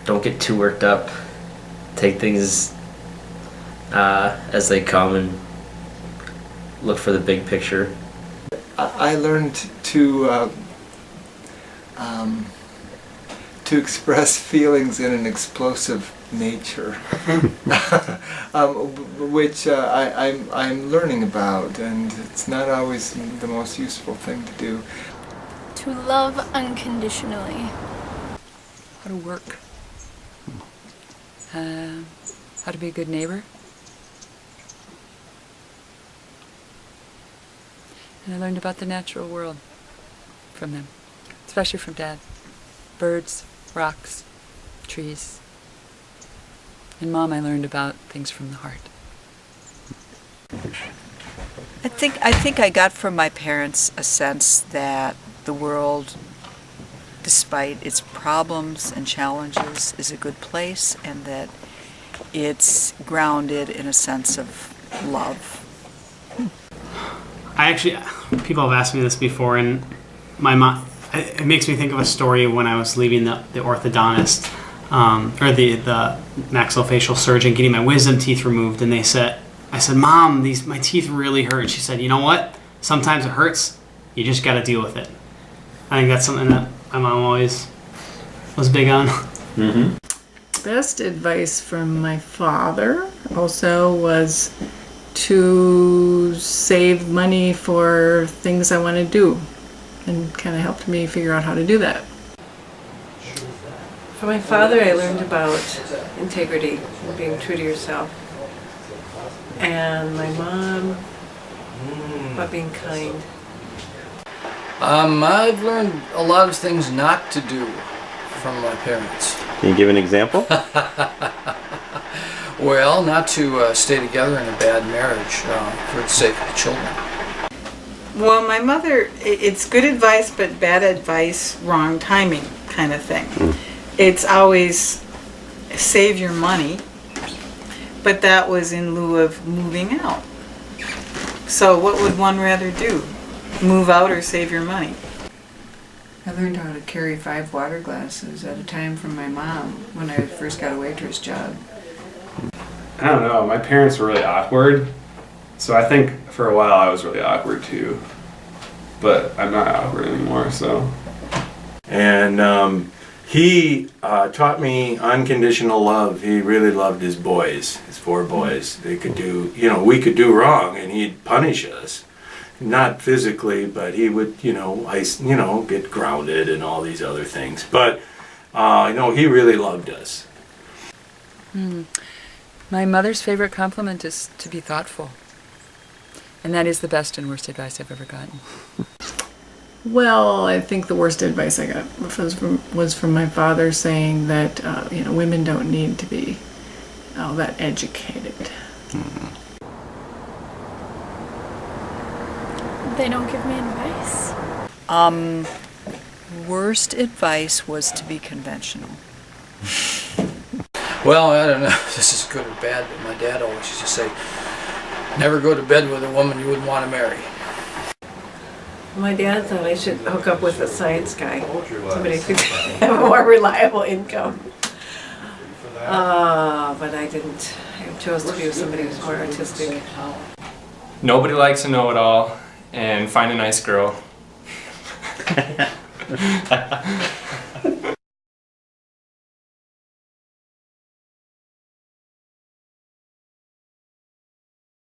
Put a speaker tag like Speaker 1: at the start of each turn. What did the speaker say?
Speaker 1: don't get too worked up. Take things as they come and look for the big picture.
Speaker 2: I learned to express feelings in an explosive nature, which I'm learning about, and it's not always the most useful thing to do.
Speaker 3: To love unconditionally.
Speaker 4: How to work. How to be a good neighbor. And I learned about the natural world from them, especially from Dad. Birds, rocks, trees. And Mom, I learned about things from the heart.
Speaker 5: I think I got from my parents a sense that the world, despite its problems and challenges, is a good place, and that it's grounded in a sense of love.
Speaker 6: People have asked me this before, and my mom, it makes me think of a story when I was leaving the orthodontist, or the maxillofacial surgeon, getting my wisdom teeth removed, and I said, Mom, my teeth really hurt. She said, you know what? Sometimes it hurts. You just got to deal with it. I think that's something that my mom always was big on.
Speaker 7: Mm-hmm. Best advice from my father also was to save money for things I want to do, and kind of helped me figure out how to do that.
Speaker 8: From my father, I learned about integrity, being true to yourself. And my mom, about being kind.
Speaker 9: I've learned a lot of things not to do from my parents.
Speaker 10: Can you give an example?
Speaker 9: Well, not to stay together in a bad marriage for the sake of the children.
Speaker 11: Well, my mother, it's good advice, but bad advice, wrong timing kind of thing. It's always save your money, but that was in lieu of moving out. So what would one rather do? Move out or save your money?
Speaker 7: I learned how to carry 5 water glasses at a time from my mom when I first got a waitress job.
Speaker 12: I don't know, my parents were really awkward, so I think for a while I was really awkward too. But I'm not awkward anymore, so.
Speaker 10: And he taught me unconditional love. He really loved his boys, his 4 boys. They could do, we could do wrong, and he'd punish us. Not physically, but he would, get grounded and all these other things. But, he really loved us.
Speaker 4: My mother's favorite compliment is to be thoughtful. And that is the best and worst advice I've ever gotten.
Speaker 7: Well, I think the worst advice I got was from my father, saying that women don't need to be all that educated.
Speaker 3: They don't give me advice.
Speaker 5: Worst advice was to be conventional.
Speaker 9: Well, I don't know if this is good or bad, but my dad always used to say, never go to bed with a woman you wouldn't want to marry.
Speaker 8: My dad thought I should hook up with a science guy, somebody who could have a more reliable income. But I didn't. I chose to be with somebody who's more artistic.
Speaker 12: Nobody likes a know-it-all, and find a nice girl.